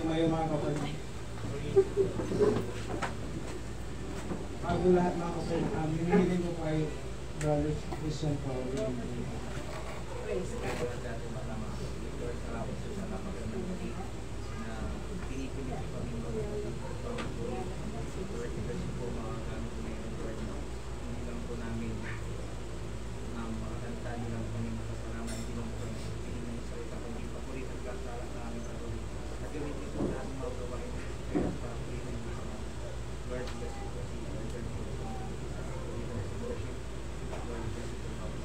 Ngayon mga kapatid. Bago lahat mga kapatid, hinihiling ko kay Brother Christian Paul. Praise God. Lord, salamat sa salamat na pinipilit kami mag-ulit. Lord, kasi po mga gamit ngayon, Lord, hindi lang po namin na makakanta niyo lang kami makasalamat, hindi lang po piling ng salita, kundi pa po rin nagkasala sa aming katuloy. At yung hindi po namin magawain, kaya pa po rin ng mga Lord, bless you po si Lord, Lord, po sa worship. Lord, bless you po sa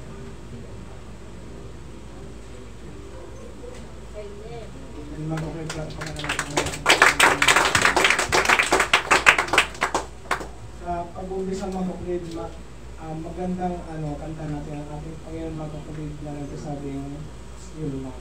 And mag-okay-clap pa na natin. Sa pag-umpisa mga kapatid, magandang kanta natin ang ating Panginoon mga kapatid na nagsasabing yun lang.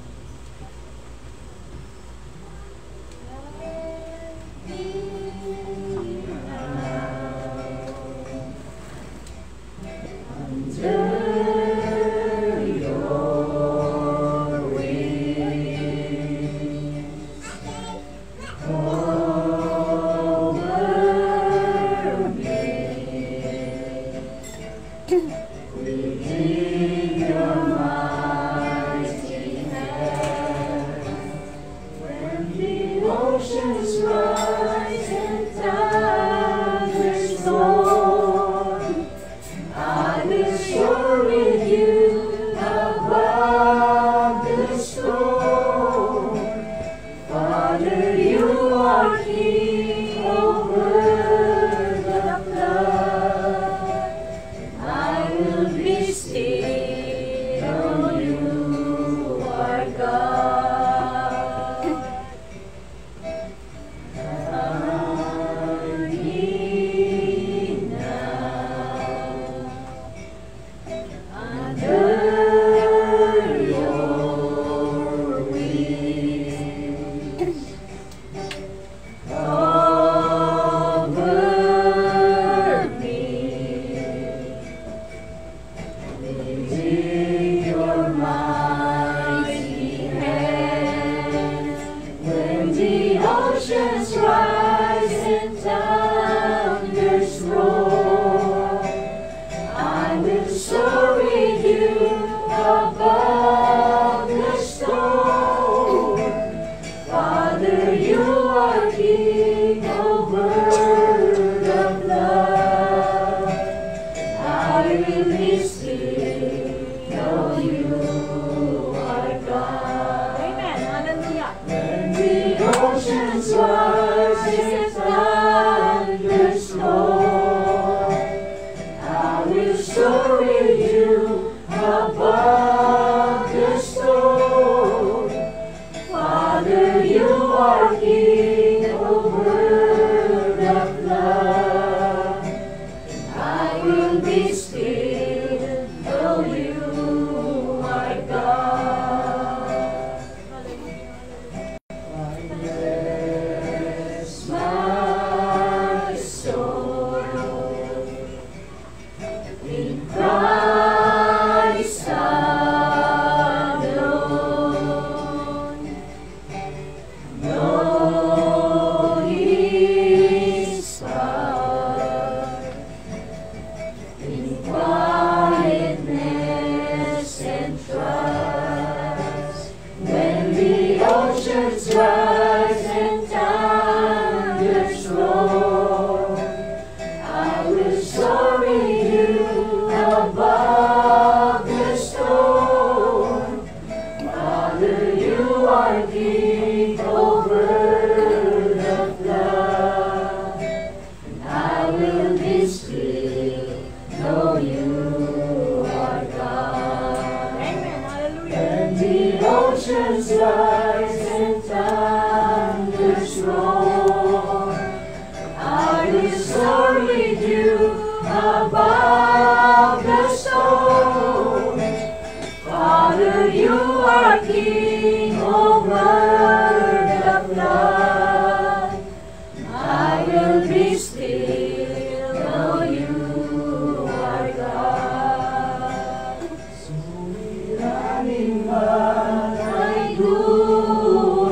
Suliranin man ay dumating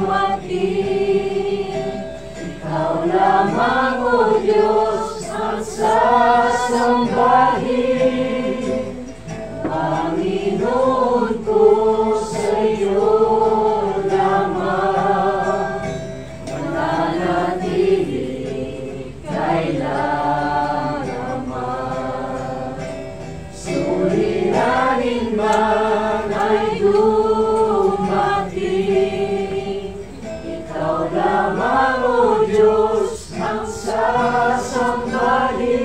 lamang, O Diyos, ang sasambahin. Panginoon ko, sa iyo lamang mananatili kailanman. Suliranin man ay dumating, ikaw lamang, O Diyos, ang sasambahin.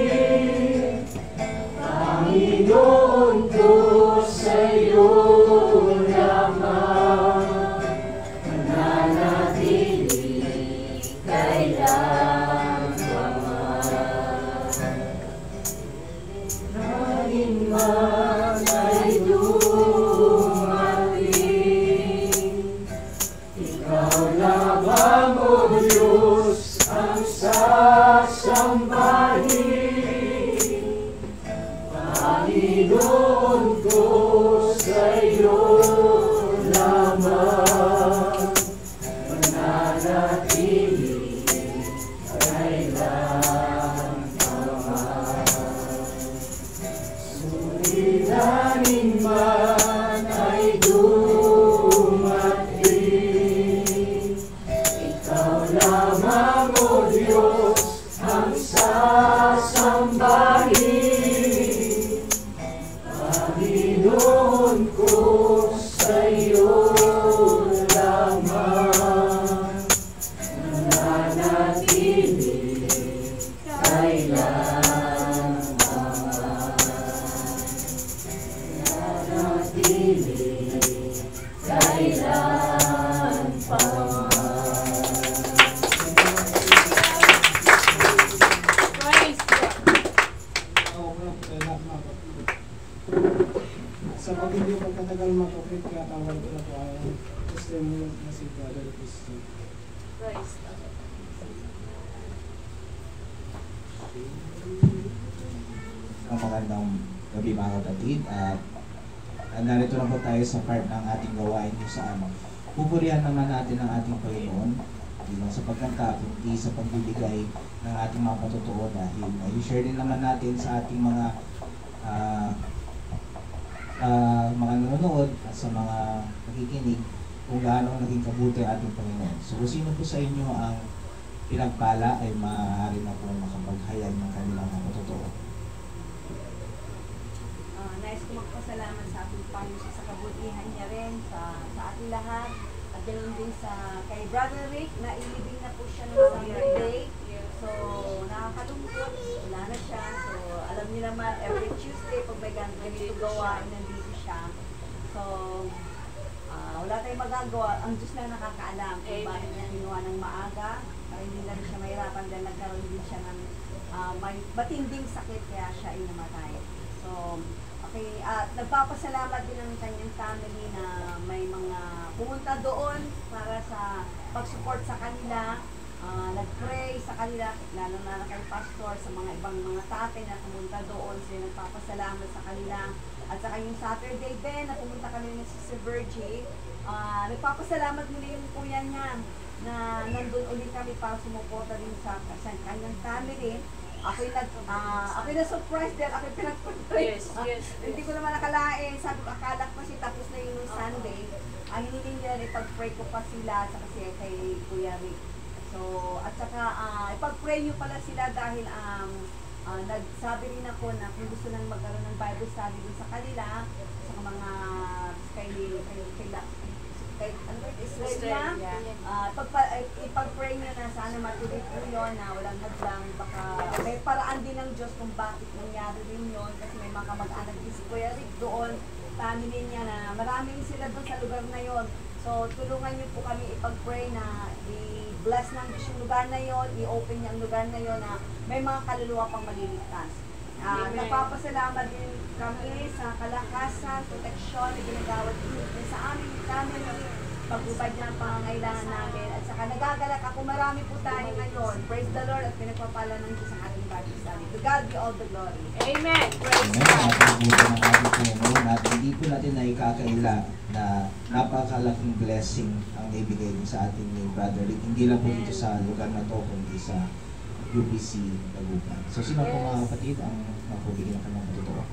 Panginoon ko, sa iyo lamang mananatili kailanman. Suliranin man ay dumating, ikaw lamang, O Diyos, ang sasambahin. Panginoon ko, sa iyo lamang mananatili kailanman. Suliranin man ay dumating, ikaw lamang, O Diyos, ang sasambahin. Panginoon ko, sa iyo lamang mananatili kailanman. Mananatili kailanman. Praise God. Sa pag-hindi pagkatagal makapit ka, tawag ko na po ang testimony na si Brother Christy. Praise God. Ang magandang gabi mga kapatid at narito na po tayo sa part ng ating gawain kung saan pupurihan naman natin ang ating Panginoon hindi lang sa pagkanta kundi sa pagbibigay ng ating mga patutuo dahil i-share din naman natin sa ating mga nanonood at sa mga nakikinig kung gaano naging kabuti ang ating Panginoon. So kung sino po sa inyo ang pinagpala ay maaari na po makapaghayag ng kanilang mga patutuo. Nais ko magpasalamat sa ating Panginoon sa kabutihan niya rin sa ating lahat at ganoon din sa kay Brother Rick na ilibing na po siya ng Saturday. So nakakalungkot, wala na siya. So alam niyo naman every Tuesday pag may ganito gawa nandito siya. So wala tayong magagawa, ang Diyos na nakakaalam kung bakit niya ginawa ng maaga para hindi lang siya mahirapan dahil nagkaroon din siya ng may matinding sakit kaya siya ay namatay. So okay, at nagpapasalamat din ang kanyang family na may mga pumunta doon para sa pag-support sa kanila, nag-pray sa kanila, lalo na kay pastor, sa mga ibang mga tatay na pumunta doon, sila nagpapasalamat sa kanila. At sa kanyang Saturday din, na pumunta kami ni Sister Virgie, nagpapasalamat muli yung kuya niya na nandun ulit kami para sumuporta din sa kanyang family. Ako'y na-surprise dahil ako'y pinag-pray. Yes. Hindi ko naman nakalain. Sabi ko, akala ko kasi tapos na yun nung Sunday. Ang hiniling nila, ipag-pray ko pa sila sa kasi kay Kuya Rick. So, at saka, ipag-pray nyo pala sila dahil nagsabi rin ako na kung gusto nang magkaroon ng Bible study din sa kanila, sa mga kay Israel niya, ipag-pray nyo na sana matuloy po yun na walang hadlang, baka may paraan din ng Diyos kung bakit nangyari rin yun kasi may mga mag-anak din si Kuya Rick doon, family niya na maraming sila doon sa lugar na yon. So tulungan nyo po kami ipag-pray na i-bless ng Diyos yung lugar na yon, i-open niya ang lugar na yon na may mga kaluluwa pang maliligtas. Nagpapasalamat din kami sa kalakasan, proteksyon na ginagawad sa aming family, pagubad niya ang pangangailangan namin. At saka nagagalak ako, marami po tayo ngayon. Praise the Lord at pinagpapala ng Diyos ang ating Bible study. To God be all the glory. Amen. Amen. Napabuti ng ating Panginoon at hindi po natin na ikakaila na napakalaking blessing ang naibigay din sa ating ni Brother Rick. Hindi lang po dito sa lugar na to, kundi sa UPC Dagupan. So sino po mga kapatid ang mapabigyan ako ng patotoo?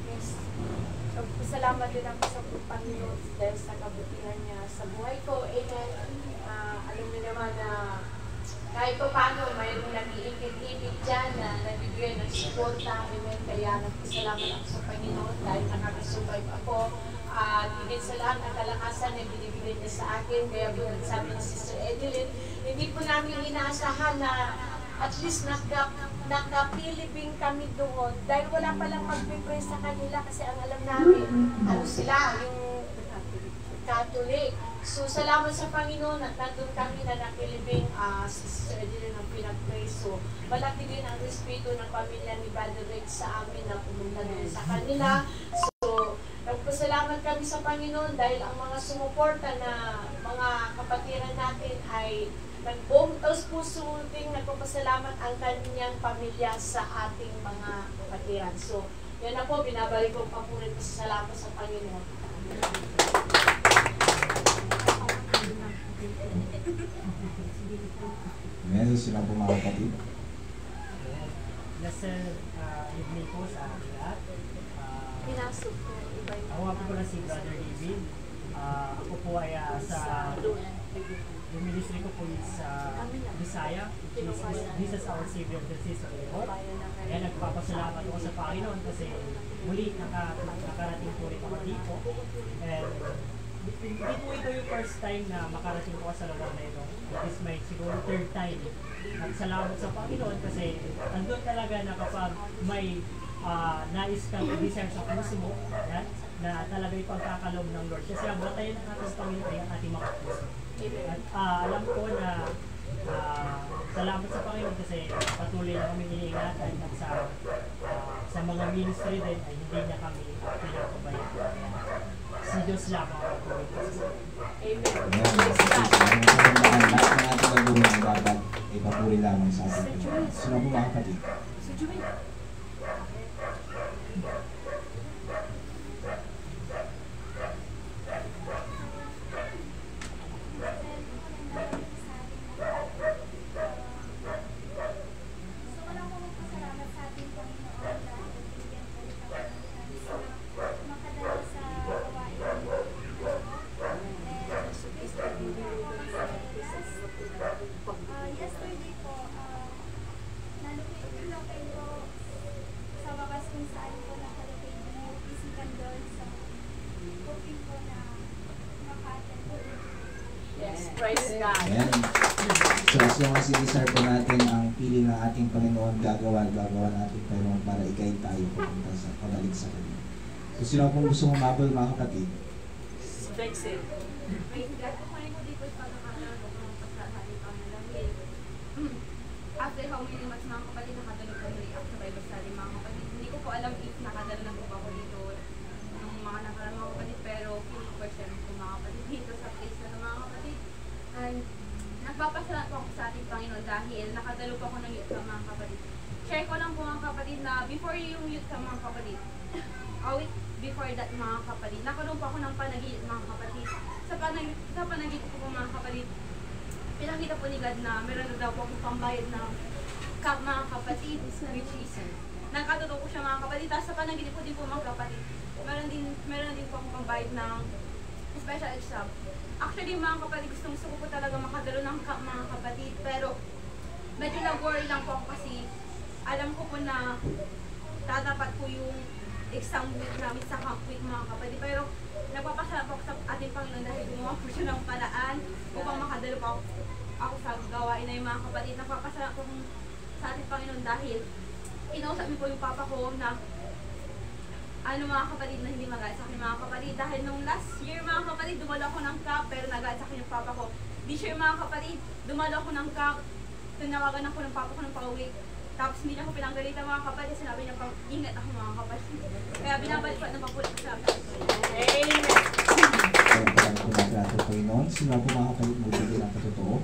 Yes. So, salamat din ako sa Panginoon dahil sa kabutihan niya sa buhay ko. Amen. Alam niyo naman na kahit pa paano, mayroong nag-iikit-ikit dyan na nabibigay ng suporta. Amen. Kaya nagpasalamat ako sa Panginoon dahil nakakasurvive ako. At higit sa lahat, ang kalakasan na binibigay niya sa akin. Kaya sabi ni Sister Edeline, hindi po namin inaasahan na at least nakapilibing kami doon. Dahil wala palang mag-pray sa kanila kasi ang alam namin, ano sila, yung Catholic. So, salamat sa Panginoon at nandun kami na nakilibing Sister Edeline ang pinag-pray. So, malaki din ang respeto ng pamilya ni Brother Rick sa amin na pumunta doon sa kanila. So, nagpasalamat kami sa Panginoon dahil ang mga sumuporta na mga kapatiran natin ay nagbuong taos puso ding nagpapasalamat ang kanyang pamilya sa ating mga kapatiran. So, yan na po, binabalik ko pa po rin pasasalamat sa Panginoon. Amen. So sino po mga kapatid? Blessed evening po sa ating lahat. Pinasok ko, iba yung Ako nga po pala si Brother David. Ako po ay yung ministry ko po is Bisaya. This is our Savior, the Sister of God. Kaya nagpapasalamat ako sa Panginoon kasi muli nakarating po rin ako dito. And hindi po ito yung first time na makarating ko sa lugar na ito. It is my siguro third time. At salamat sa Panginoon kasi andun talaga na kapag may nais kang i-desire sa puso mo, yan, na talaga ipagkakaloob ng Lord. Kasi ang batayan ng ating Panginoon ay ang ating mga puso. At alam ko na salamat sa Panginoon kasi patuloy na kami iniingatan at sa mga ministry din ay hindi niya kami pinapabayaan. Si Diyos lamang ang patuloy kasi sa Amen. Ang lahat ng ating gagawin dapat ipapuri lamang sa ating Panginoon. Sino po mga kapatid? So, Jumin. Yesterday po, nalupit ko sa wakas kung saan ko nakalupit yung physical doon sa hoping ko na maka-attend ko. Yes, praise God. Ayan. So as long as i-desire po natin ang pili ng ating Panginoon, gagawa natin Panginoon para i-guide tayo papunta sa pabalik sa Kanya. So sino pong gusto humabol mga kapatid? Brexit. Praise God. Kukunin ko dito sa pagkakaroon ko ng pagkakali pa na dahil after how many months mga kapatid, nakadalo ko yung react sa Bible study mga kapatid. Hindi ko po alam if nakadalo na po ako dito ng mga nakarang mga kapatid, pero 50% po mga kapatid dito sa place na mga kapatid. And nagpapasalamat po ako sa ating Panginoon dahil nakadalo po ako ng youth sa mga kapatid. Share ko lang po mga kapatid na before yung youth sa mga kapatid, before that mga kapatid, nakaroon po ako ng panaginip mga kapatid. Sa panaginip ko po mga kapatid, pinakita po ni God na meron na daw po akong pambayad ng mga kapatid, which is nakatotoo ko siya mga kapatid. Tapos sa panaginip ko din po mga kapatid, meron din po akong pambayad ng special exam. Actually mga kapatid, gusto ko po talaga makadalo ng mga kapatid, pero medyo nag-worry lang po ako kasi alam ko po na tatapat po yung exam week namin sa camp week mga kapatid. Pero nagpapasalamat po sa ating Panginoon dahil gumawa po siya ng paraan upang makadalo po ako sa gawain na yung mga kapatid. Nagpapasalamat po sa ating Panginoon dahil inausap niyo po yung papa ko na mga kapatid na hindi magalit sa akin mga kapatid. Dahil nung last year mga kapatid, dumalo ako ng camp pero nagalit sa akin yung papa ko. This year mga kapatid, dumalo ako ng camp, tinawagan ako ng papa ko ng pauwi. Tapos hindi niya ako pinanggalitan mga kapatid, sinabi niya pang ingat ako mga kapatid. Kaya binabalik pa ng papulit sa akin. Amen. Kaya po nagrato Panginoon. Sino po mga kapatid mo bigyan ng patotoo?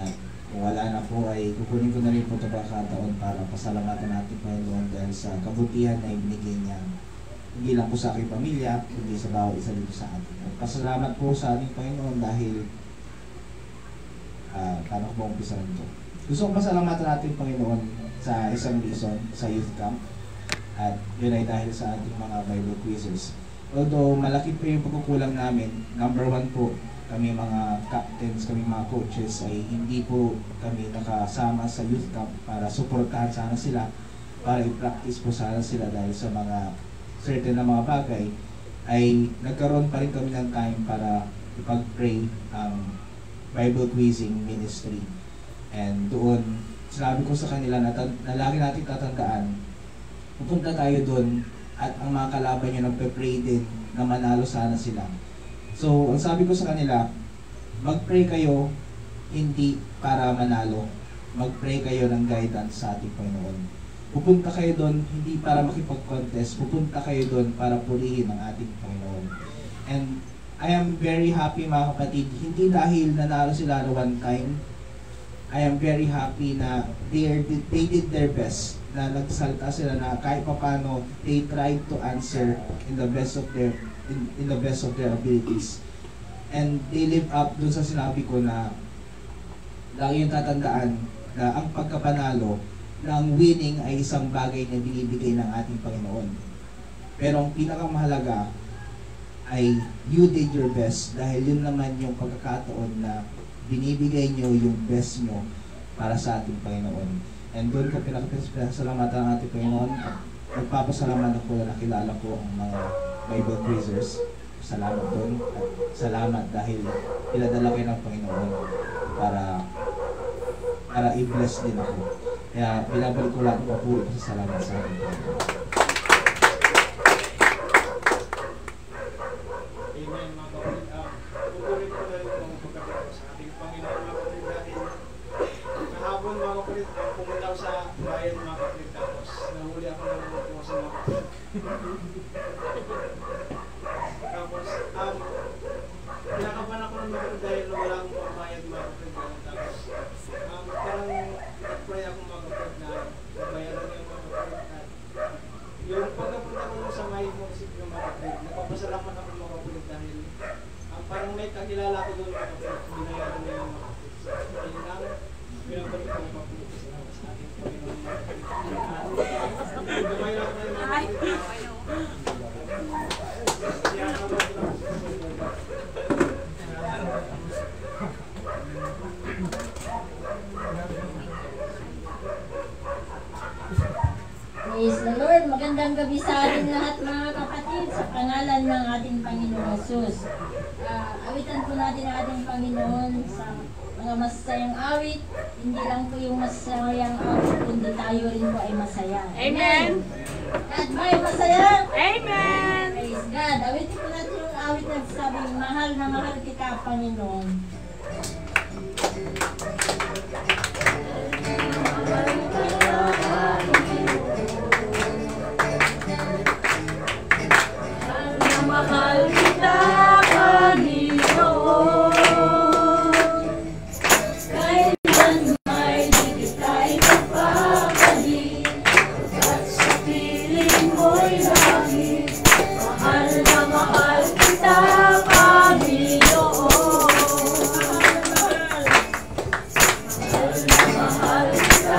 At kung wala na po ay kukunin ko na rin po ito pagkakataon para pasalamatan natin Panginoon dahil sa kabutihan na ibinigay niya. Hindi lang po sa aking pamilya, kundi sa bawat isa dito sa atin. At pasalamat po sa ating Panginoon dahil paano ko ba umpisahan ito? Gusto kong pasalamatan natin Panginoon sa isang reason sa youth camp. At yun ay dahil sa ating mga Bible quizzes. Although malaki po yung pagkukulang namin, number 1 po, kami mga captains, kami mga coaches ay hindi po kami nakasama sa youth camp para suportahan sana sila, para i-practice po sana sila dahil sa mga certain na mga bagay, ay nagkaroon pa rin kami ng time para ipag-pray ang Bible quizzing ministry. And doon, sinabi ko sa kanila na lagi natin tatandaan, pupunta tayo doon at ang mga kalaban nyo nagpe-pray din na manalo sana sila. So, ang sabi ko sa kanila, mag-pray kayo hindi para manalo. Mag-pray kayo ng guidance sa ating Panginoon. Pupunta kayo doon hindi para makipag-contest. Pupunta kayo doon para purihin ang ating Panginoon. And I am very happy mga kapatid, hindi dahil nanalo sila one time. I am very happy na they did their best, na nagsalta sila na kahit paano they tried to answer in the best of their abilities. And they live up dun sa sinabi ko na lagi yung tatandaan na ang pagkapanalo, na ang winning ay isang bagay na binibigay ng ating Panginoon. Pero ang pinakamahalaga ay you did your best dahil yun naman yung pagkakataon na binibigay nyo yung best nyo para sa ating Panginoon. And doon ko pinakasalamatan ang ating Panginoon. Nagpapasalamat ako na nakilala ko ang mga Bible quizzers. Salamat doon. At salamat dahil pinadala kayo ng Panginoon para i-bless din ako. Kaya binabalik ko lahat ng papuri sa salamat sa ating Panginoon. Amen, mga kapatid. Pupuri ko na rin mga pagkakita sa ating Panginoon, mga kapatid, dahil kahapon mga kapatid, pumunta ako sa bayan mga kapatid, tapos nahuli ako ng mga sa mga kapatid. Tapos, pinakapan ako ng mga kapatid dahil wala akong pambayad mga kapatid. Tapos, parang nag-pray ako mga kapatid na bayaran yung mga kapatid. Yung pagkapunta ko sa may munisipyo mga kapatid, nagpapasalamat ako mga kapatid dahil parang may kakilala ko doon mga kapatid, binayaran na yung mga kapatid. So, ayun lang, pinabalik ko ng kapatid sa ating Panginoon mga kapatid. Gamay lang tayo mga kapatid. Praise the Lord. Magandang gabi sa ating lahat mga kapatid sa pangalan ng ating Panginoon Jesus. Awitan po natin ang ating Panginoon sa mga masasayang awit. Hindi lang po yung masasayang awit, kundi tayo rin po ay masaya. Amen! God, may masaya! Amen! Praise God. Awitin po natin yung awit na sabing, mahal na mahal kita, Panginoon. Mahal kita, Panginoon. Kailan may di kita'y magpapalit, at sa piling mo'y langit. Mahal na mahal kita, Panginoon. Mahal na mahal kita,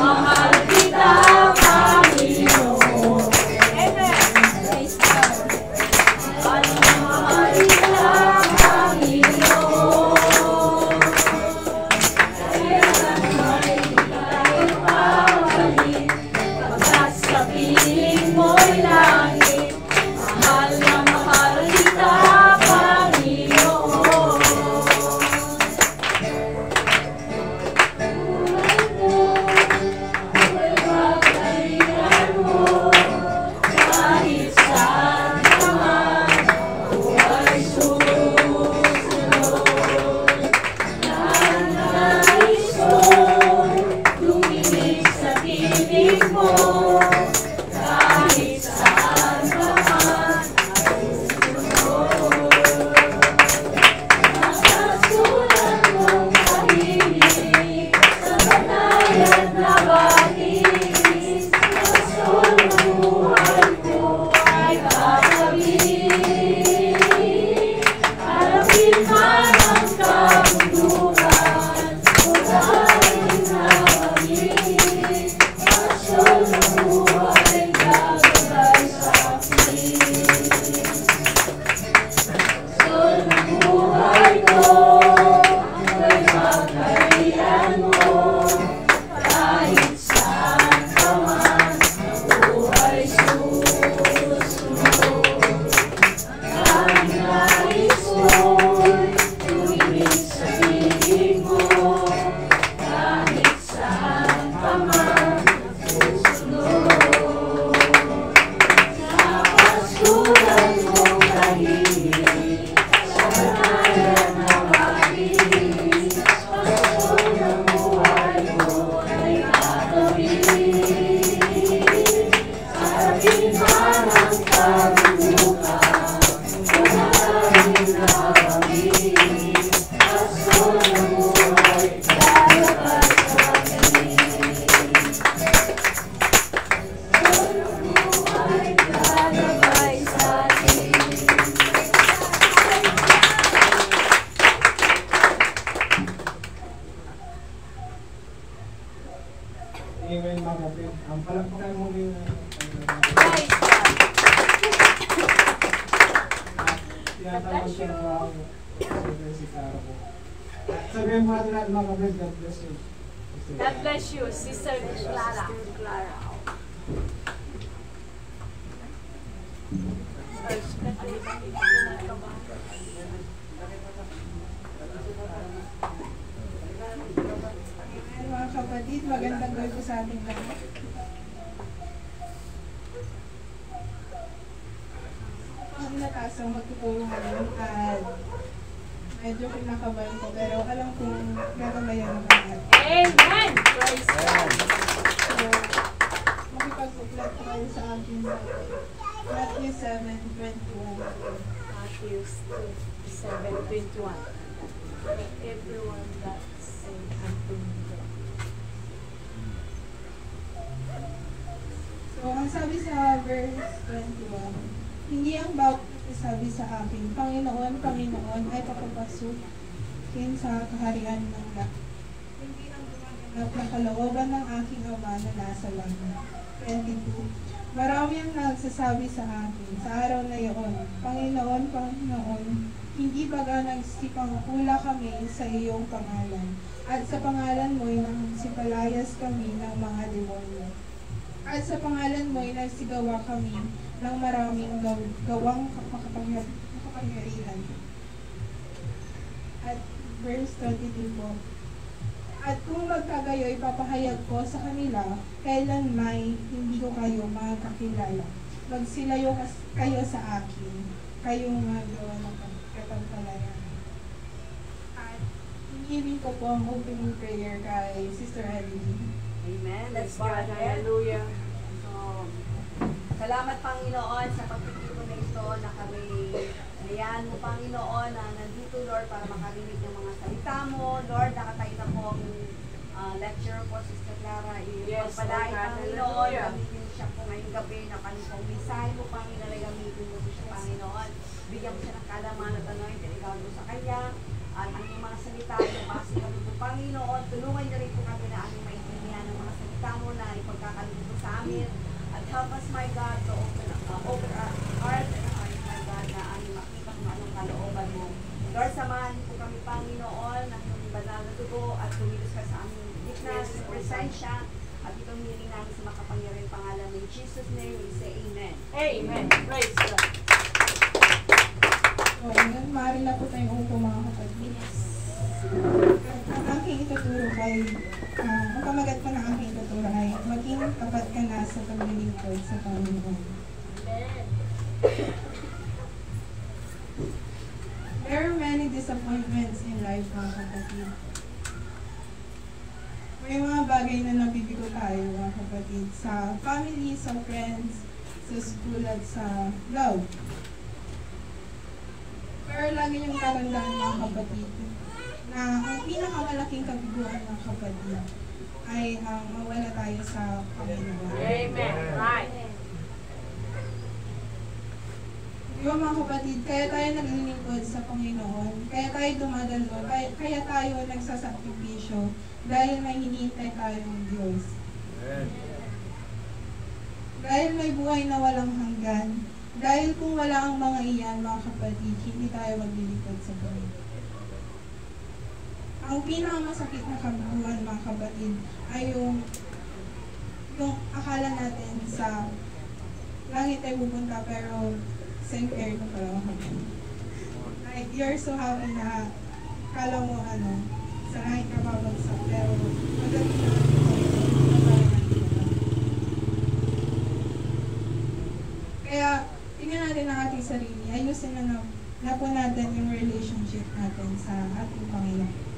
mahal kita, Panginoon. Praise God. Mahal na mahal kita, Panginoon. Kaya lang may tayo pawalin, pagkat sa piling mo'y langit. Mahal na mahal kita, Panginoon. Buhay ko, ako'y bagarian mo, kahit saan ka man, buhay susunod. Nais ko'y tumingin sa tinig mo, kahit saan ka man, nakasulat mong tahimik sa banayan na bahis. Pasol ng buhay ko ay kagabi. Harapin man ang kabundukan, unahin na kami. Pasol ng buhay gagabay sa akin. Pasol ng buhay ko, ako'y bagarian mo, kahit saan ka man, buhay susunod. Ang nais ko'y tumingin sa piling mo, kahit saan ka man, susunod. Sa pasulan mong tahimik, sa banayan na bahis, pasol ng buhay ko ay gagawin. Harapin man ang kabundukan, unahin na kami. Pasol ng buhay gagabay sa akin. Pasol ng buhay gagabay sa akin. Amen, mga kapatid. Ang palakpakan muli na tinatawag siya ng si Clara po. Sabihin mo natin lahat, mga kapatid, God bless you. God bless you, Sister Clara. Mga kapatid, magandang gabi po sa ating lahat. Ang natasang magtuturo ngayon at medyo kinakabahan ko pero alam kong gagamayan ng lahat. Amen! Praise God! So, makipag-uplat ko kayo sa akin sa Matthew 7:21. Matthew 7:21. Everyone that say unto me. So, ang sabi sa verse 21, hindi ang bawat sabi sa akin, Panginoon, Panginoon, ay papapasukin sa kaharian ng lahat. Hindi ang gumaganap ng kalooban ng aking Ama na nasa langit. 22. Marami ang nagsasabi sa akin sa araw na iyon, Panginoon, Panginoon, hindi baga nagsipangula kami sa iyong pangalan, at sa pangalan mo'y nagsipalayas kami ng mga demonyo. At sa pangalan mo'y nagsigawa kami ng maraming gawang makapangyarihan. At verse 22 po. At kung magkagayo'y papahayag ko sa kanila, kailan may hindi ko kayo makakilala. Magsilayo kayo sa akin, kayong magawa ng katangkalayan. At hinihiling ko po ang opening prayer kay Sister Evelyn. Amen. Let's go God, ahead. hallelujah. So, salamat Panginoon sa pagtitipon na ito na kami Ayan mo, Panginoon, na nandito, Lord, para makarinig ng mga salita mo. Lord, nakatayo na po ang lecturer po, Sister Clara. Yes, Pagpalain, Lord God, Panginoon. hallelujah. Gamitin siya po ngayong gabi na kanilang mensahe mo, Panginoon. Gamitin mo siya, Panginoon. Bigyan mo siya ng kalaman at anointing. Ikaw mo sa kanya. At ang mga salita, yung base kami po, Panginoon. Tulungan niyo rin po kami na aming maintindihan ng mga salita mo, sa amin. At help us, my God, to open our heart and eyes, my God, na aming makita kung anong kalooban mo. Lord, samahan po kami, Panginoon, ng iyong banal na dugo at tumilos ka sa aming gitna, sa presensya, at itong hiling namin sa makapangyarihang pangalan mo. In Jesus' name, we say Amen. Amen. Praise God. So, ngayon, maaari na po tayong upo mga kapatid. Ang aking ituturo ay, ang pamagat po ng aking ituturo ay, maging tapat ka na sa paglilingkod sa Panginoon. There are many disappointments in life, mga kapatid. May mga bagay na nabibigo tayo, mga kapatid, sa family, sa friends, sa school, at sa love. Pero lagi niyong tatandaan, mga kapatid, na ang pinakamalaking kabiguan, mga kapatid, ay ang mawala tayo sa Panginoon. Amen. Right. Di ba, mga kapatid, kaya tayo naglilingkod sa Panginoon, kaya tayo dumadalo, kaya tayo nagsasakripisyo, dahil may hinihintay tayong Diyos. Dahil may buhay na walang hanggan, dahil kung wala ang mga iyan, mga kapatid, hindi tayo maglilingkod sa Panginoon. Ang pinakamasakit na kabiguan, mga kapatid, ay yung akala natin sa langit ay pupunta, pero same air ko pala, mga kapatid. Like, you're so happy na kala mo, sa langit ka babagsak, pero magaling na kaya, tingnan natin ang ating sarili, ayusin na po natin yung relationship natin sa ating Panginoon.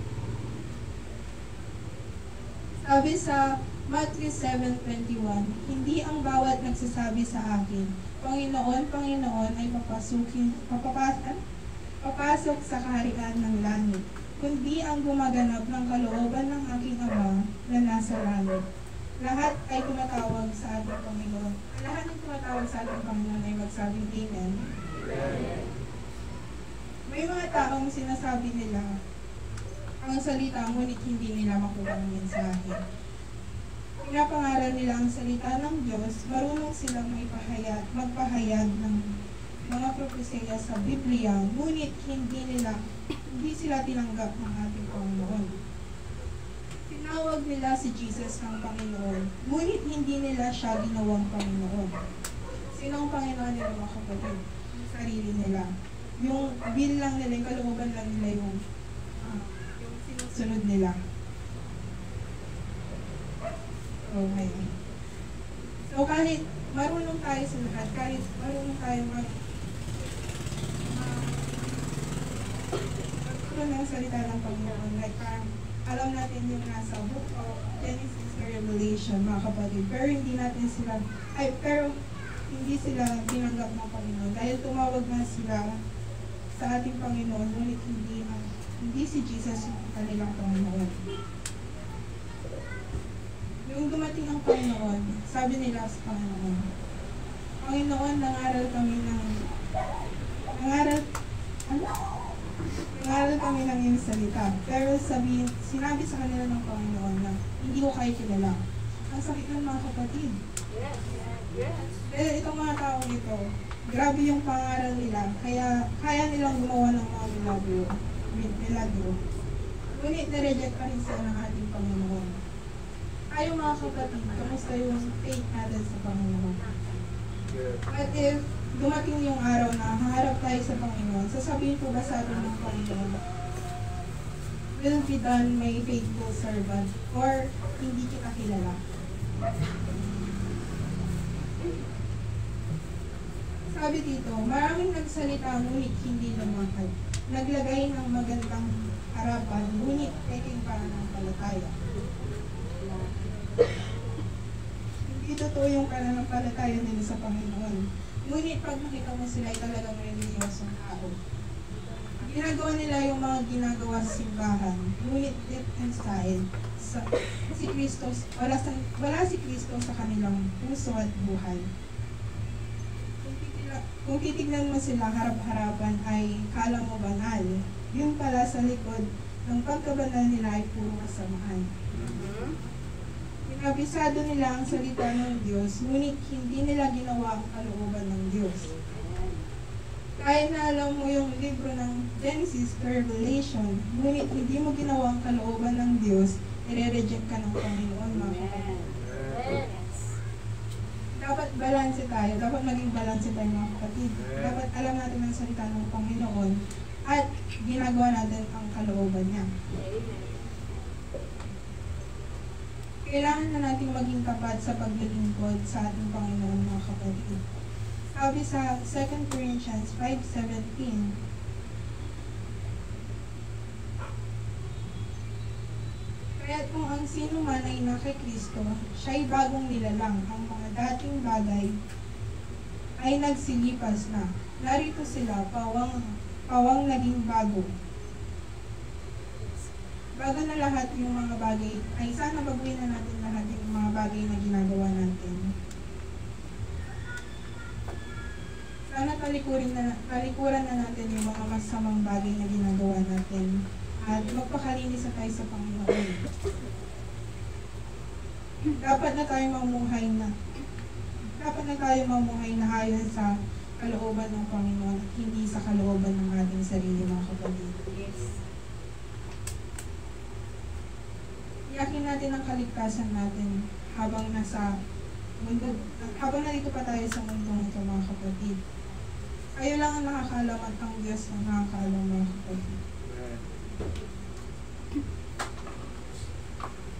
Sabi sa Matthew 7:21, hindi ang bawat nagsasabi sa akin, Panginoon, Panginoon, ay papasok sa kaharian ng langit, kundi ang gumaganap ng kalooban ng aking Ama na nasa langit. Lahat ay tumatawag sa ating Panginoon. Lahat ng tumatawag sa ating Panginoon ay magsabing Amen. May mga taong sinasabi nila ang salita, ngunit hindi nila makuha ang mensahe. Pinapangaral nila ang salita ng Diyos, marunong silang magpahayag ng mga propesya sa Biblia, ngunit hindi sila tinanggap ng ating Panginoon. Tinawag nila si Jesus ng Panginoon, ngunit hindi nila siya ginawang Panginoon. Sino ang Panginoon nila, mga kapatid? Yung sarili nila. Yung will lang nila, yung kalooban lang nila, yung sinusunod nila. Okay. So kahit marunong tayo sa lahat, kahit marunong tayo magkaroon ng salita ng Panginoon, like alam natin yung nasa book of Genesis or Revelation, mga kapatid, pero hindi sila tinanggap ng Panginoon dahil tumawag na sila sa ating Panginoon, ngunit hindi si Jesus yung kanilang Panginoon. Yung dumating ang Panginoon, sabi nila sa Panginoon, Panginoon, nangaral kami ng iyong salita. Pero sinabi sa kanila ng Panginoon na hindi ko kayo kilala. Ang sakit ng mga kapatid. Yes. Itong mga taong ito, grabe yung pangaral nila, kaya nilang gumawa ng mga milagro. Ngunit na-reject pa rin sila ng ating Panginoon. Tayo mga kapatid, kamusta yung faith natin sa Panginoon? At if dumating yung araw na haharap tayo sa Panginoon, sasabihin po ba sa atin ng Panginoon, will be done, my faithful servant, or hindi kita kilala? Sabi dito, maraming nagsalita ngunit hindi lumakad. Naglagay ng magandang harapan, ngunit peking pananampalataya. Hindi totoo yung pananampalataya nila sa Panginoon. Ngunit pag nakita mo sila ay talagang reliyosong tao. Ginagawa nila yung mga ginagawa sa simbahan, ngunit deep inside, wala si Kristo sa kanilang puso at buhay. Kung titignan mo sila harap-harapan ay kala mo banal. Yun pala sa likod ng pagkabanal nila ay puro kasamaan. Kabisado nila ang salita ng Diyos, ngunit hindi nila ginawa ang kalooban ng Diyos. Kahit na alam mo yung libro ng Genesis to Revelation, ngunit hindi mo ginawa ang kalooban ng Diyos, i-reject ka ng Panginoon, mga kapatid. Dapat balanse tayo, dapat maging balanse tayo, mga kapatid. Dapat alam natin ang salita ng Panginoon at ginagawa natin ang kalooban niya. Kailangan na natin maging tapat sa paglilingkod sa ating Panginoon, mga kapatid. Sabi sa 2 Corinthians 5:17, kaya't kung ang sino man ay nasa Kristo, siya'y bagong nilalang. Ang mga dating bagay ay nagsilipas na. Narito sila, pawang naging bago. Bago na lahat yung mga bagay, ay sana baguhin na natin lahat yung mga bagay na ginagawa natin. Sana talikuran na natin yung mga masamang bagay na ginagawa natin at magpakalinis na tayo sa Panginoon. Dapat na tayo mamuhay na ayon sa kalooban ng Panginoon at hindi sa kalooban ng ating sarili, mga kapatid. Iyakin natin ang kaligtasan natin habang nandito pa tayo sa mundo ito, mga kapatid. Kayo lang ang nakakaalam at ang Diyos ang nakakaalam, mga kapatid.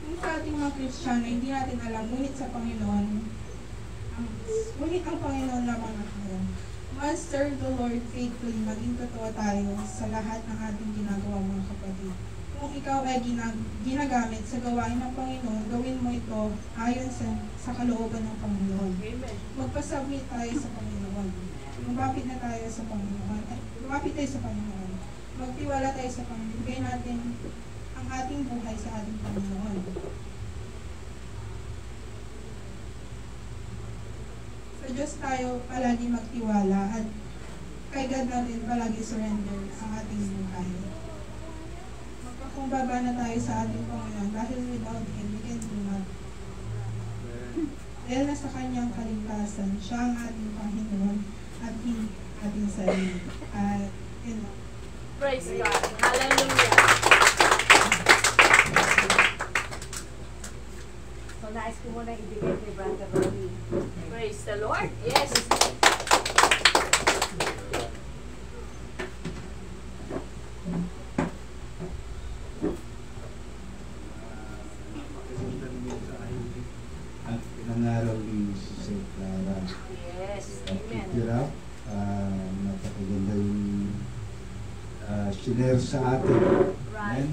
Kung sa ating mga Kristiyano, hindi natin alam, ngunit sa Panginoon, ngunit ang Panginoon lamang nakakaalam. Must serve the Lord faithfully, maging totoo tayo sa lahat ng ating ginagawa, mga kapatid. Kung ikaw ay ginagamit sa gawain ng Panginoon, gawin mo ito ayon sa kalooban ng Panginoon. Magpasubmit tayo sa Panginoon. Lumapit na tayo sa Panginoon. Lumapit tayo sa Panginoon. Magtiwala tayo sa Panginoon. Bigay natin ang ating buhay sa ating Panginoon. Sa Diyos tayo palagi magtiwala at kay God natin palagi surrender ang ating buhay. Magpakumbaba na tayo sa ating Panginoon dahil without Him, we can do nothing. Dahil nasa Kanyang kaligtasan, siya ang ating Panginoon at hindi ating sarili. Praise God. Hallelujah. So, nais ko muna ibigay kay Brother Ronnie. Praise the Lord. Yes. At pinangaraw ni Sister Clara. Yes. Keep it up. Napakaganda yung sinare sa atin. Right.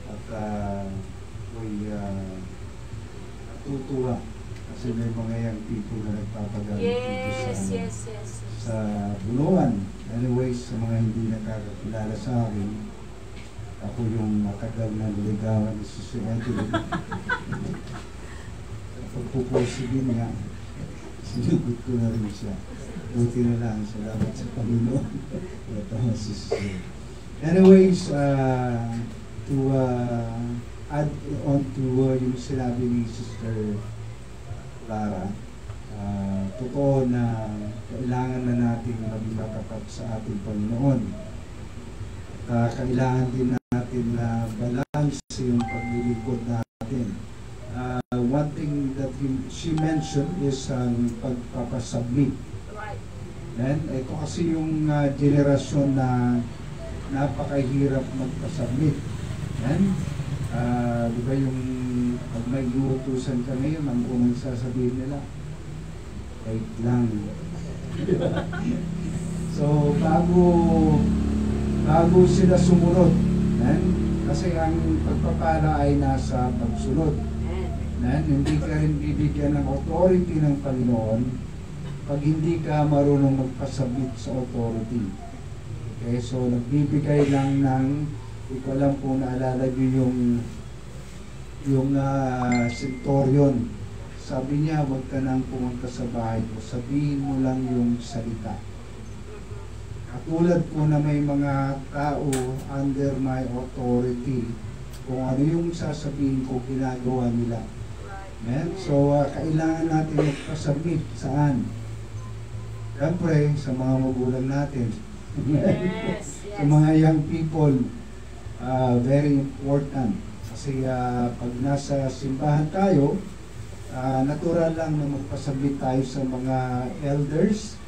At may natutuwa kasi may mga young people na nagpapagamit Yes. sa Bunuan. Anyways, sa mga hindi nakakakilala sa akin, ako yung matagal na niligawan ni Sister Anthony. Pagpupusigin nga, sinugot ko na rin siya. Buti na lang, salamat sa Panginoon. Ito si Sister. Anyways, to add on to yung sinabi ni Sister Clara, totoo na kailangan na natin maging matapat sa ating Panginoon. Kailangan din natin na balance yung paglilingkod natin. One thing that she mentioned is ang pagpapasubmit. And ito kasi yung generasyon na napakahirap magpasubmit. And di ba yung pag may iutusan ka ngayon, ang unang sasabihin nila, wait lang. So bago sila sumunod, kasi ang pagpapala ay nasa pagsunod. Hindi ka rin bibigyan ng authority ng Panginoon pag hindi ka marunong magpasabit sa authority. Okay, so nagbibigay lang ng, hindi ko alam kung naalala nyo yung centurion. Sabi niya, huwag ka nang pumunta sa bahay ko, sabihin mo lang yung salita. Katulad ko na may mga tao under my authority, kung ano yung sasabihin ko, ginagawa nila. Amen? So, kailangan natin magpasubmit saan? Siyempre, sa mga magulang natin. Yes, Sa mga young people, very important. Kasi pag nasa simbahan tayo, natural lang na magpasubmit tayo sa mga elders,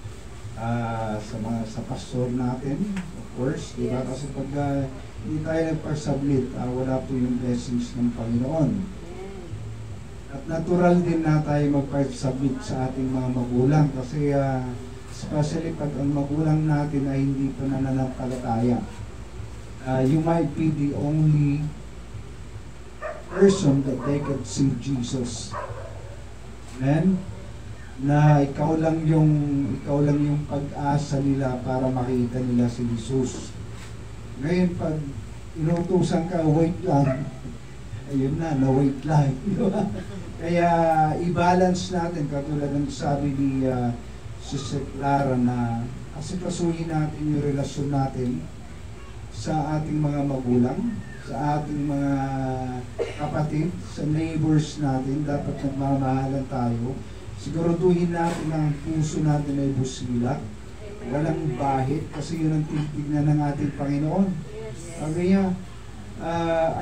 sa pastor natin, of course, di ba? Yes. Kasi pag hindi tayo nagpasubmit, wala po yung blessings ng Panginoon. At natural din na tayo magpasubmit sa ating mga magulang kasi especially pag ang magulang natin ay hindi pa nananampalataya. You might be the only person that they could see Jesus. Amen? Na ikaw lang yung pag-asa nila para makita nila si Jesus. Ngayon pag inutusan ka, wait lang. Ayun na wait lang. Kaya i-balance natin katulad ng sabi ni Sister Clara na asikasuhin natin yung relasyon natin sa ating mga magulang, sa ating mga kapatid, sa neighbors natin. Dapat nagmamahalan tayo. Siguraduhin natin na ang puso natin ay busila, walang bahid, kasi yun ang titignan ng ating Panginoon. Sabi niya,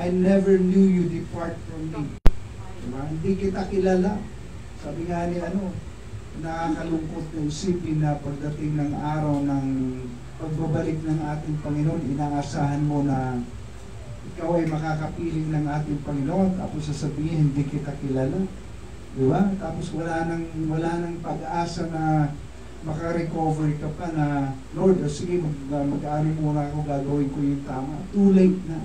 I never knew you, depart from me. Diba? Hindi kita kilala. Sabi nga ni nakakalungkot na isipin na pagdating ng araw ng pagbabalik ng ating Panginoon, inaasahan mo na ikaw ay makakapiling ng ating Panginoon, tapos sasabihin, hindi kita kilala. Diba? Tapos wala nang pag-asa na makarecover ka pa na, Lord, sige, mag-ano muna ako, gagawin ko yung tama. Too late na.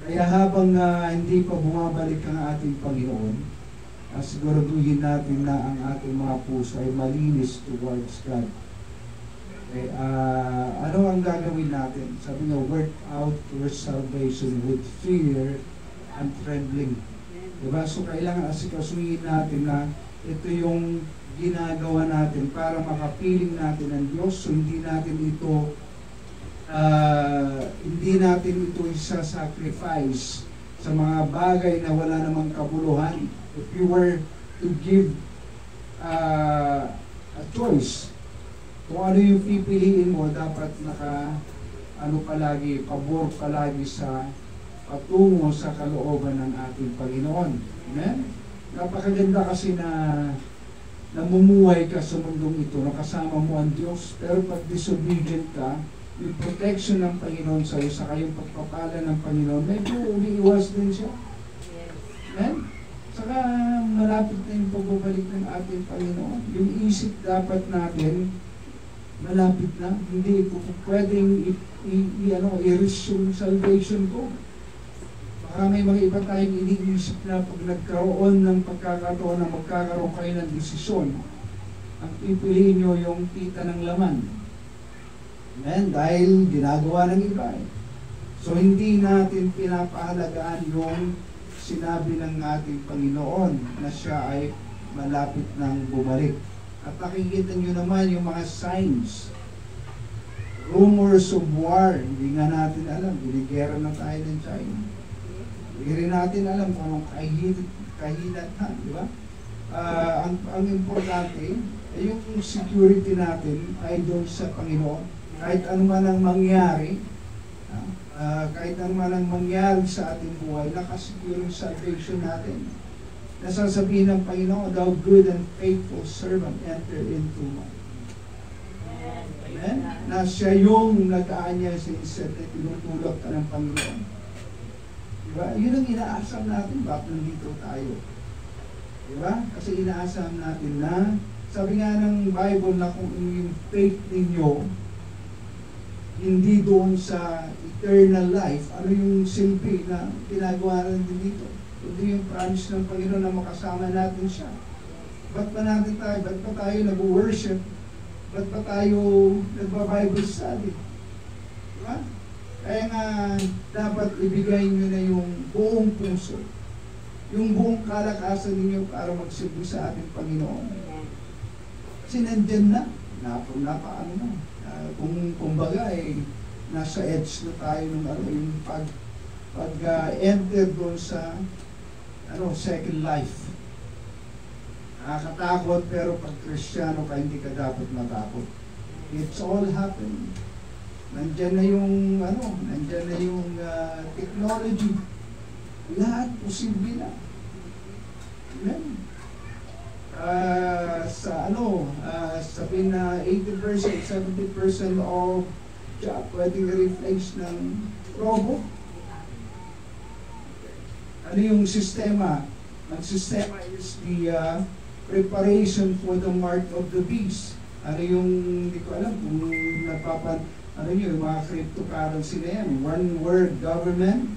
Kaya habang hindi pa bumabalik ang ating Panginoon, siguraduhin natin na ang ating mga puso ay malinis towards God. Okay, ano ang gagawin natin? Sabi nga, work out your salvation with fear and trembling. Diba? So kailangan asikasuhin natin na ito yung ginagawa natin para makapiling natin ang Diyos. So hindi natin ito isa-sacrifice sa mga bagay na wala namang kabuluhan. If you were to give a choice, kung ano yung pipiliin mo, dapat pabor palagi sa patungo sa kalooban ng ating Panginoon. Amen? Napakaganda kasi na namumuhay ka sa mundong ito, nakasama mo ang Diyos, pero pag disobedient ka, yung protection ng Panginoon sa iyo, saka yung pagpapala ng Panginoon, medyo umiiwas din siya. Amen? Saka malapit na yung pagbabalik ng ating Panginoon. Yung isip dapat natin, malapit na, hindi ko pwedeng i-risk yung salvation ko. Baka may mga iba tayong iniisip na pag nagkaroon ng pagkakataon na magkakaroon kayo ng desisyon, ang pipiliin nyo yung kita ng laman. Amen? Dahil ginagawa ng iba. So hindi natin pinapahalagaan yung sinabi ng ating Panginoon na siya ay malapit ng bumalik. At nakikita nyo naman yung mga signs. Rumors of war, hindi nga natin alam, binigera na tayo ng China. Hindi rin natin alam kung anong kahinatan, di ba? Ang importante ay yung security natin ay doon sa Panginoon. Kahit ano man ang mangyari, sa ating buhay, nakasecure yung salvation natin. Nasasabihin ng Panginoon, thou good and faithful servant, enter into my. Amen? Na siya yung nag-aanya sa isip na tinutulog ka ng Panginoon. Diba? Yun ang inaasam natin, bakit nandito tayo? Diba? Kasi inaasam natin na, sabi nga ng Bible na kung yung faith ninyo, hindi doon sa eternal life, ano yung silbi na ginagawa natin dito? Kundi yung promise ng Panginoon na makasama natin siya. Ba't pa tayo nag-worship? Ba't pa tayo nagba-Bible study? Diba? Kaya nga, dapat ibigay nyo na yung buong puso, yung buong kalakasan ninyo para magsilbi sa ating Panginoon. Kasi nandyan na, napaano na. Kumbaga nasa edge na tayo ng yung pag-enter doon sa second life. Nakakatakot, pero pag Kristiyano ka, hindi ka dapat matakot. It's all happening. Nandyan na yung, nandyan na yung technology. Lahat posible na. Amen. Sabihin na 80%, 70% of job pwedeng replace ng robot. Ano yung sistema? Ang sistema is the preparation for the mark of the beast. Ano yung, hindi ko alam kung yung mga cryptocurrency na yan. One word government,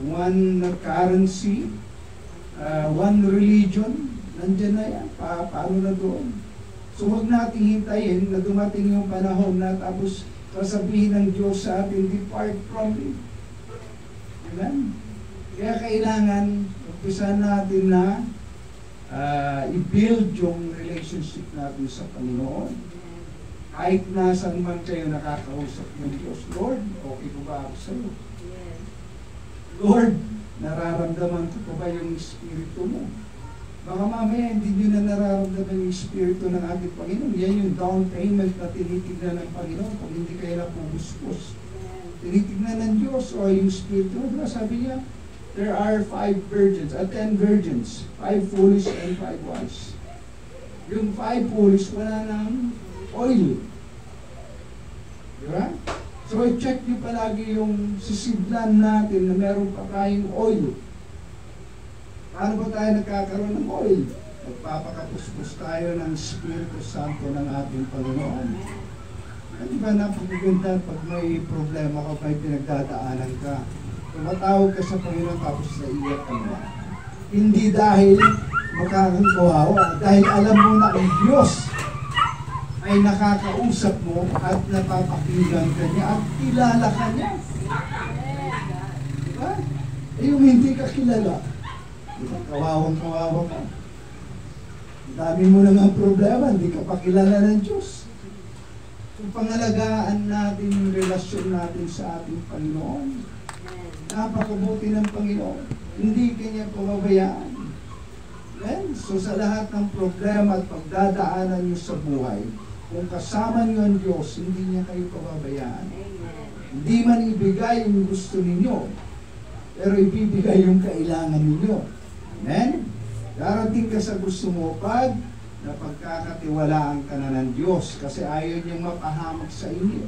one currency, one religion. Nandiyan na yan. Paano na doon? So huwag nating hintayin na dumating yung panahon na tapos sasabihin ng Diyos sa atin, depart from me. Amen? Kaya kailangan umpisa natin na i-build yung relationship natin sa Panginoon. Kahit nasan man kayo nakakausap ng Diyos, Lord, okay ko ba ako sa iyo? Lord, nararamdaman ko pa ba yung Espiritu mo? Baka mamaya hindi nyo na nararamdaman yung Espiritu ng ating Panginoon. Yan yung down payment na tinitignan ng Panginoon kung hindi kayo napupuspos. Tinitignan ng Diyos o yung Espiritu mo. Diba sabi niya, there are 10 virgins, 5 foolish and 5 wise. Yung 5 foolish, wala nang oil. Diba? So, i-check nyo palagi yung sisidlan natin na meron pa tayong oil. Paano ba tayo nagkakaroon ng oil? Magpapakapuspos tayo ng Espiritu Santo ng ating Panginoon. Di ba napagaganda pag may problema ka, may pinagdadaanan ka, tumatawag ka sa Panginoon tapos naiyak ka na. Hindi dahil makakawawa, dahil alam mo na ang Diyos ay nakakausap mo at napapakinggan ka niya at kilala ka niya. Diba? Eh yung hindi ka kilala, diba? Kawawang-kawawa ka. Dami mo naman problema, hindi ka pa kilala ng Diyos. Kung pangalagaan natin yung relasyon natin sa ating Panginoon, napakabuti ng Panginoon, hindi kanya pababayaan. So sa lahat ng problema at pagdadaanan nyo sa buhay, kung kasama nyo ang Diyos, hindi niya kayo pababayaan. Hindi man ibigay yung gusto ninyo, pero ibibigay yung kailangan ninyo. Amen? Darating ka sa gusto mo pag napagkakatiwalaan ka na ng Diyos kasi ayaw niyang mapahamak sa inyo.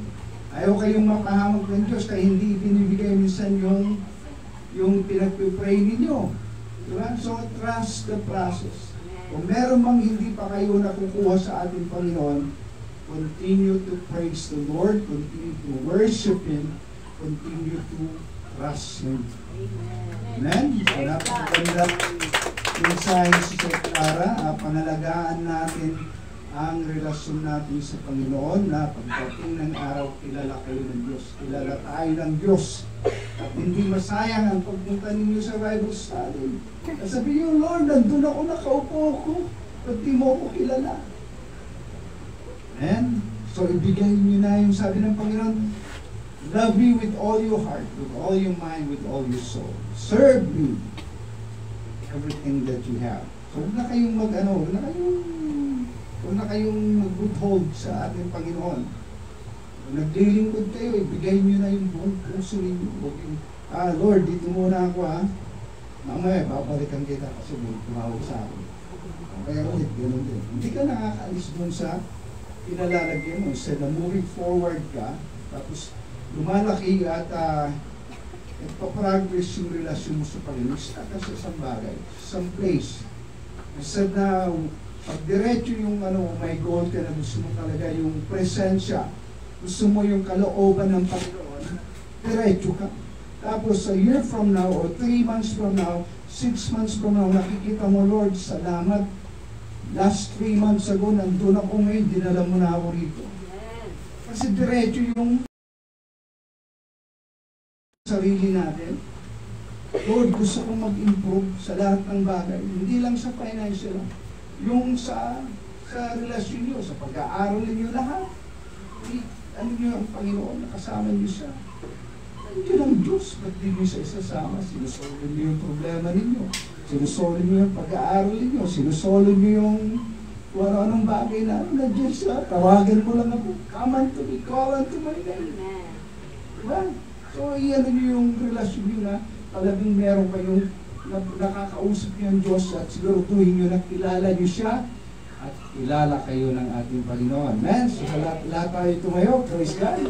Ayaw kayong mapahamak ng Diyos kaya hindi binibigay minsan yung pinagpipray ninyo. Diba? So, trust the process. Kung meron mang hindi pa kayo nakukuha sa ating Panginoon, continue to praise the Lord, continue to worship Him, continue to trust Him. Amen? So, napakagandang mensahe si Sir Clara, panalagaan natin ang relasyon natin sa Panginoon na pagdating ng araw, kilala kayo ng Diyos. Kilala tayo ng Diyos. At hindi masayang ang pagpunta ninyo sa Bible study. Sabi niyo, Lord, nandun ako, nakaupo ko. Ba't di mo ako kilala? Amen? So, ibigay niyo na yung sabi ng Panginoon, love me with all your heart, with all your mind, with all your soul. Serve me everything that you have. So, huwag na kayong huwag na kayong mag-withhold sa ating Panginoon. Kung naglilingkod kayo, ibigay nyo na yung buong puso ninyo. Huwag yung, Lord, dito muna ako mamaya, babalikan kita kasi may tumawag sa akin. Kaya ulit, gano'n din. Hindi ka nakakaalis dun sa pinalalagyan mo. Instead na moving forward ka, tapos lumalaki at nagpa-progress yung relasyon mo sa Panginoon. Stuck ka sa isang bagay, some place. Instead na pag diretso yung may goal ka na gusto mo talaga yung presensya, gusto mo yung kalooban ng Panginoon, diretso ka. Tapos a year from now, or 3 months from now, 6 months from now, nakikita mo, Lord, salamat. Last 3 months ago, nandun ako ngayon, dinala mo na ako rito. Kasi diretso yung sarili natin. Lord, gusto kong mag-improve sa lahat ng bagay. Hindi lang sa financial, yung sa relasyon nyo, sa pag-aaral ninyo lahat. Ano nyo ang Panginoon, nakasama nyo siya. Yun ang Diyos. Ba't di nyo sa isasama? Sinusolve nyo yung problema ninyo. Sinusolve nyo yung pag-aaral ninyo. Sinusolve nyo yung kung ano-anong bagay na nandiyan siya. Tawagan mo lang ako. Come unto me, call unto my name. Diba? So, iyan nyo yung relasyon nyo na talagang meron kayong nakakausap nyo ang Diyos at siguraduhin nyo na kilala nyo siya at kilala kayo ng ating Panginoon. Amen? So, lahat tayo tumayo. Praise God.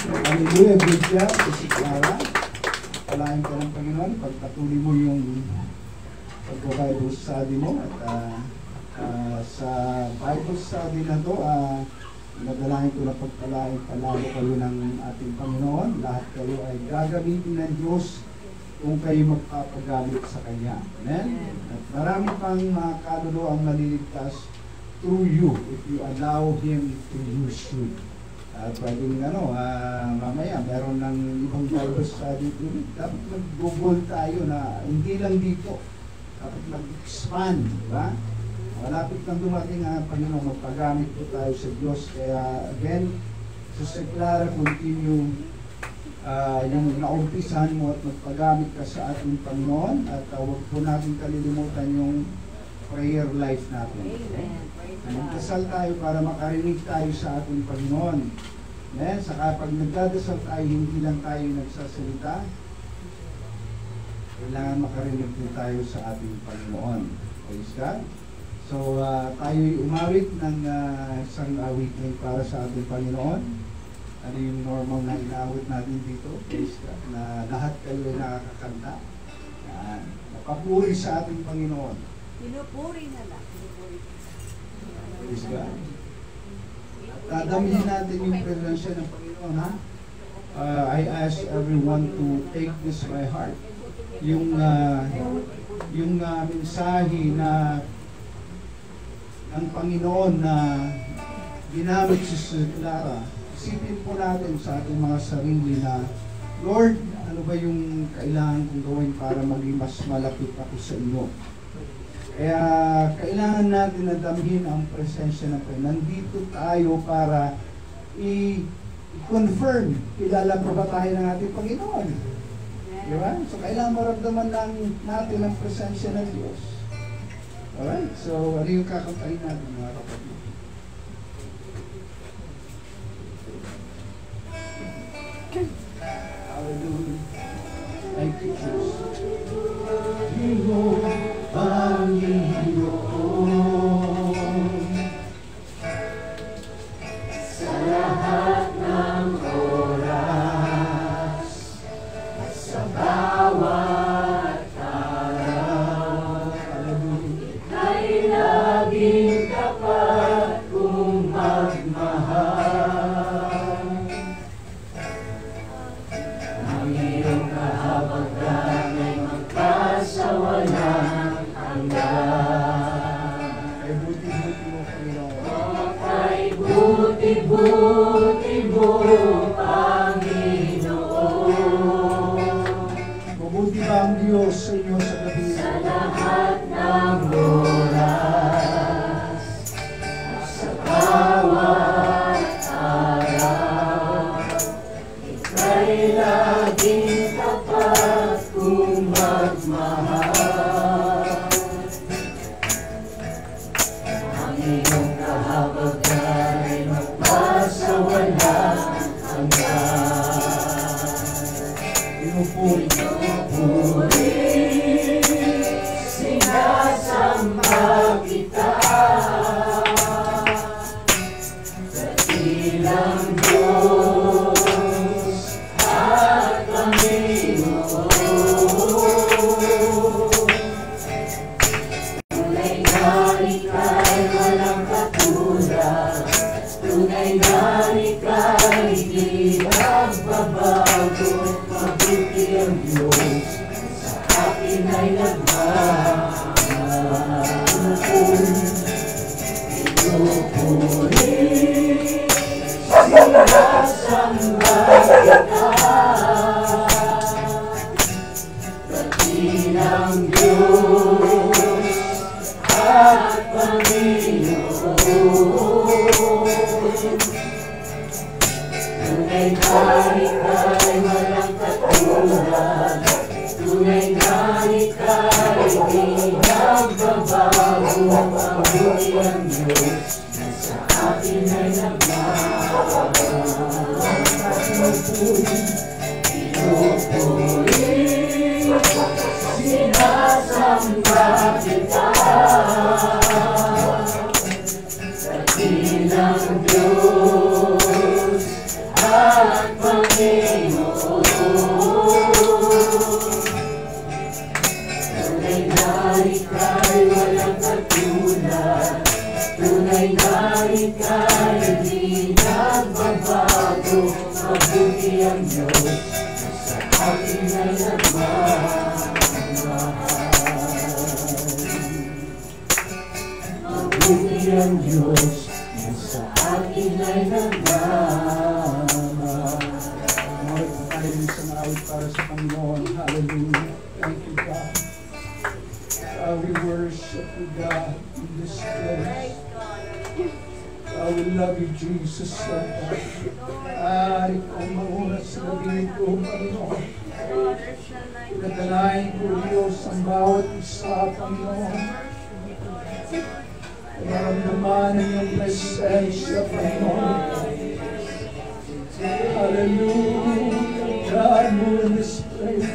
Hallelujah. Good job. Si Clara. Palain ka ng Panginoon. Pagpatuloy mo yung pagka-Bible study mo at sa Bible study na to, nadalahin ko na pagpalain palalo kayo ng ating Panginoon. Lahat kayo ay gagamitin ng Diyos kung kayo magpapagamit sa Kanya. Amen? At marami pang mga kaluluwa ang maliligtas through you if you allow Him to use you. Pwedeng mamaya meron ng ibang Bible study ulit. Dapat mag-google tayo na hindi lang dito. Dapat mag-expand, diba? Malapit nang dumating ang Panginoon, magpagamit po tayo sa Diyos. Kaya again, Sister Clara, continue yung naumpisahan mo at magpagamit ka sa ating Panginoon. At huwag po natin kalilimutan yung prayer life natin. Okay? Magdasal tayo para makarinig tayo sa ating Panginoon. Amen? Saka pag nagdadasal tayo, hindi lang tayo nagsasalita. Kailangan makarinig din tayo sa ating Panginoon. Praise God. So, tayo'y umawit ng isang awitin para sa ating Panginoon. Ano yung normal na inaawit natin dito? Praise God. Na lahat kayo ay nakakakanta. Yan. Napapuri sa ating Panginoon. Pinupuri na lang. Praise God. Dadamihin natin yung presensya ng Panginoon, ha? I ask everyone to take this by heart. Yung mensahe na ang Panginoon na ginamit si Sister Clara, isipin po natin sa ating mga sarili na, Lord, ano ba yung kailangan kong gawin para maging mas malapit ako sa inyo? Kaya kailangan natin na damhin ang presensya ng Panginoon. Nandito tayo para i-confirm, kilala pa ba tayo ng ating Panginoon? Diba? So kailangan maramdaman lang natin ang presensya ng Diyos. Alright, so ano yung kakantahin natin mga kapatid? Hallelujah. Thank you, Jesus. Ginoo, Panginoon, sa lahat ng oras, sa bawat araw, ika'y laging tapat kong magmahal. Ang iyong kahabagdan ay magpasawalang hanggan. Ay buti-buti mo, Panginoon. Ay buti-buti mo, Panginoon. Mabuti ba ang Diyos sa inyo sa gabi? Sa lahat ng oras, sa bawat araw, ika'y laging tapat kung magmahal. Ang iyong kahabagdan ay magpasawalang hanggan. Pinupuri, sinasamba kita, dakilang Diyos at Panginoon. Tunay na ika'y walang katulad, tunay na ika'y di nagbabago. Mabuti ang Diyos, sa akin ay nagmamahal. Pinupuri, sinasamba kita, dakilang Diyos at Panginoon. Tunay na ika'y mabuti ang Diyos na sa akin ay pinupuri, sinasamba kita. Dakilang Diyos at Panginoon, tunay na ika'y walang katulad, tunay na ika'y hindi nagbabago. Mabuti ang Diyos na sa akin ay nagmamahal. Mabuti ang Diyos na sa akin ay nagmamahal. Lord, tayo ng isang awit para sa Panginoon. Hallelujah. Thank you, God. We worship you, God, in this place. We love you, Jesus, Lord God. Ikaw mauna sa gabi ko, Panginoon. Pinadalain ko, Diyos, ang bawat isa, Panginoon. Maramdaman ang iyong presensya, Panginoon. Hallelujah. God, move in this place.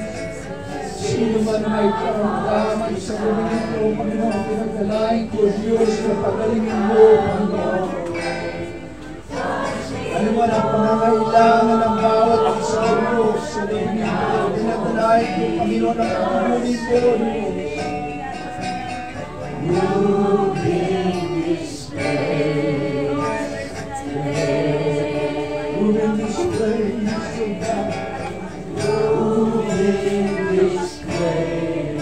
Sino man may karamdaman sa gabi ito, Panginoon, pinagdalain ko, Diyos, na pagalingin mo, Panginoon. Ano man ang pangangailangan ng bawat isa, Diyos, sa gabi ito, pinagdalain ko, Panginoon, ang pagmumuli ko, Diyos. Move in this place. Move in this place, oh God. Move in this place.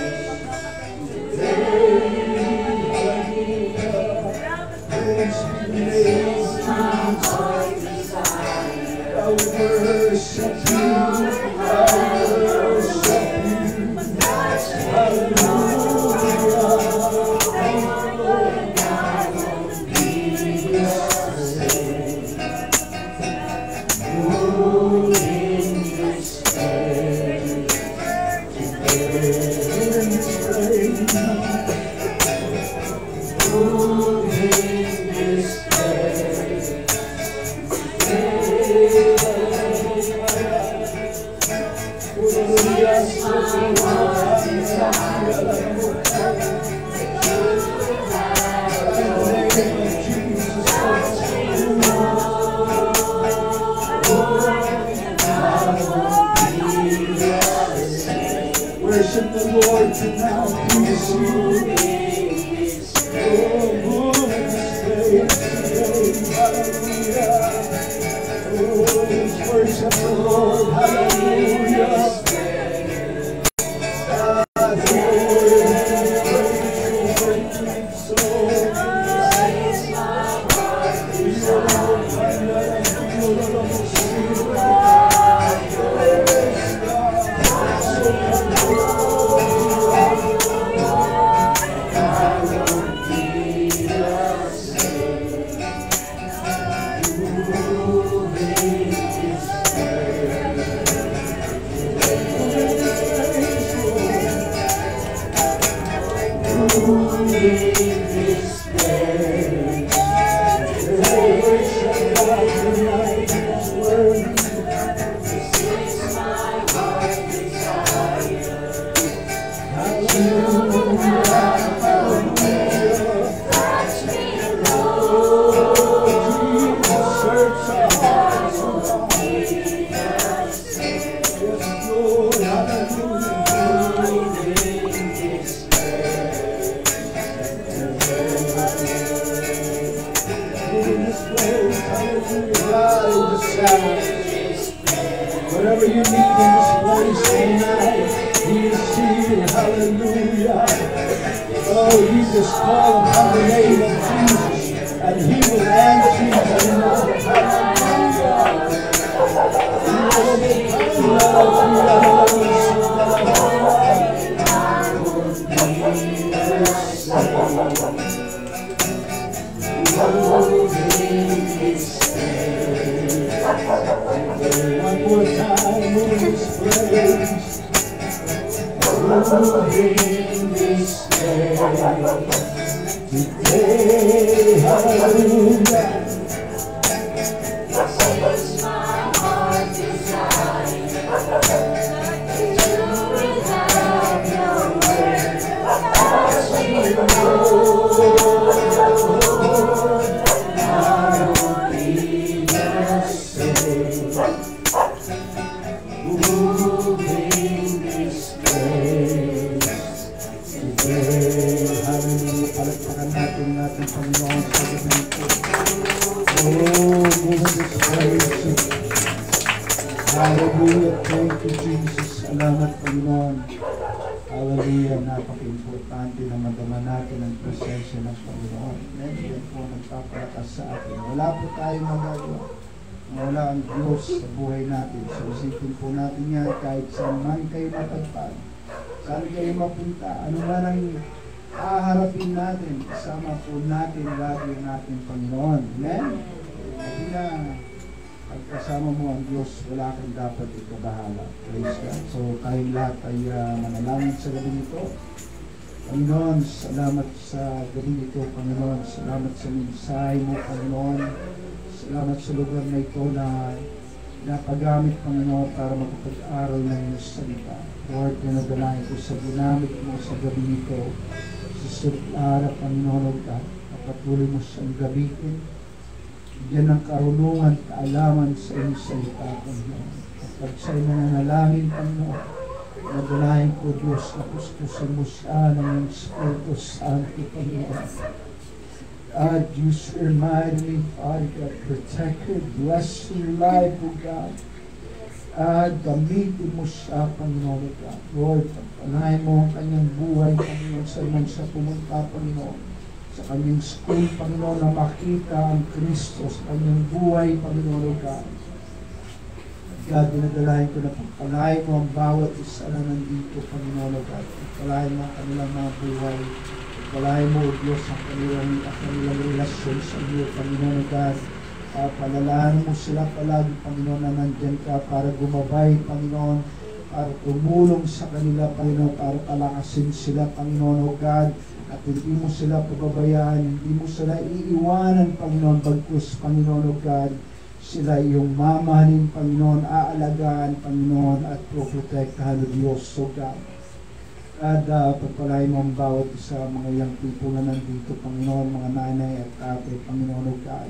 I worship you. I worship you. Worship the Lord tonight. Please you. Oh, move in this place today. Hallelujah. Oh, worship the Lord. Hallelujah. Whatever you need in this place tonight, He is here. Hallelujah. Oh, you just call upon the name of Jesus, and He will answer you. One more time, move in this place. Move in this place. Today, hallelujah. It's my heart desire to without your word. As we our obedience is moving this place today. Hallelujah. Palagpakan natin natin Panginoon sa gabi ito. Oh, moving this place. Hallelujah. Thank you, Jesus. Salamat, Panginoon. Hallelujah. Napaka-importante na madama natin ang presensya ng Panginoon. Yan po nagpapalakas sa atin. Wala po tayong magagawa. Wala ang Diyos sa buhay natin. So isipin po natin yan kahit saan man kayo matagpag. Saan kayo mapunta. Ano man ang haharapin natin. Kasama po natin lagi ang ating Panginoon. Amen? Kasi na pagkasama mo ang Diyos, wala kang dapat ikabahala. Praise God. So tayong lahat ay manalangin sa gabi nito. Panginoon, salamat sa gabi nito, Panginoon. Salamat sa mensahe mo, Panginoon. Salamat sa lugar na ito na napagamit, Panginoon, para makapag-aral ng iyong salita. Lord, pinadalain ko sa ginamit mo sa gabi nito. Sa sulat, Panginoon, patuloy mo siyang gamitin. Bigyan ng karunungan, kaalaman sa iyong salita, Panginoon. Kapag sa'yo nananalangin, Panginoon, nadalahin ko, Diyos, na kuskusan mo siya ng iyong Espiritu Santo, Panginoon. God, use your mighty, Father God, protect her, bless your life, O God. Gamitin mo siya, Panginoon, O God. Lord, pagpalain mo ang kanyang buhay, Panginoon, sa man siya pumunta, Panginoon. Sa kanyang school, Panginoon, na makita ang Kristo sa kanyang buhay, Panginoon, O God. God, dinadalahin ko na pagpalain mo ang bawat isa na nandito, Panginoon, O God. Pagpalain mo ang kanilang mga buhay. Pagpalain mo, O Diyos, ang kanilang relasyon sa iyo, Panginoon, O God. Palalahan mo sila palagi, Panginoon, na nandyan ka para gumabay, Panginoon, para tumulong sa kanila, Panginoon, para palakasin sila, Panginoon, O God. At hindi mo sila pababayaan, hindi mo sila iiwanan, Panginoon, bagkus, Panginoon, O God. Sila iyong mamahalin, Panginoon, aalagaan, Panginoon, at protektahan ng Diyos, O God. At pagpalain mo ang bawat isa mga young people na nandito, Panginoon, mga nanay at tatay, Panginoon, O God.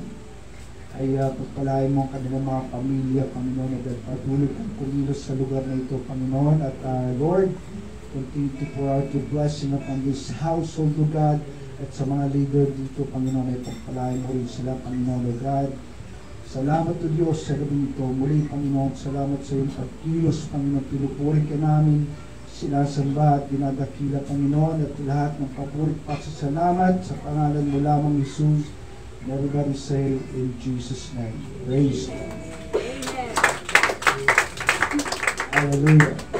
Ay pagpalain mo ang kanilang mga pamilya, Panginoon, O God. Patuloy kang kumilos sa lugar na ito, Panginoon. At Lord, continue to pour out your blessing upon this household, O God. At sa mga leader dito, Panginoon, ay pagpalain mo rin sila, Panginoon, O God. Salamat o Diyos sa gabi ito. Muli, Panginoon, salamat sa iyong pagkilos, Panginoon. Pinupuri ka namin, sinasamba at dinadakila, Panginoon, at lahat ng papurit pa sa salamat sa pangalan mo lamang, Jesus. And everybody say, in Jesus' name. Praise God. Hallelujah.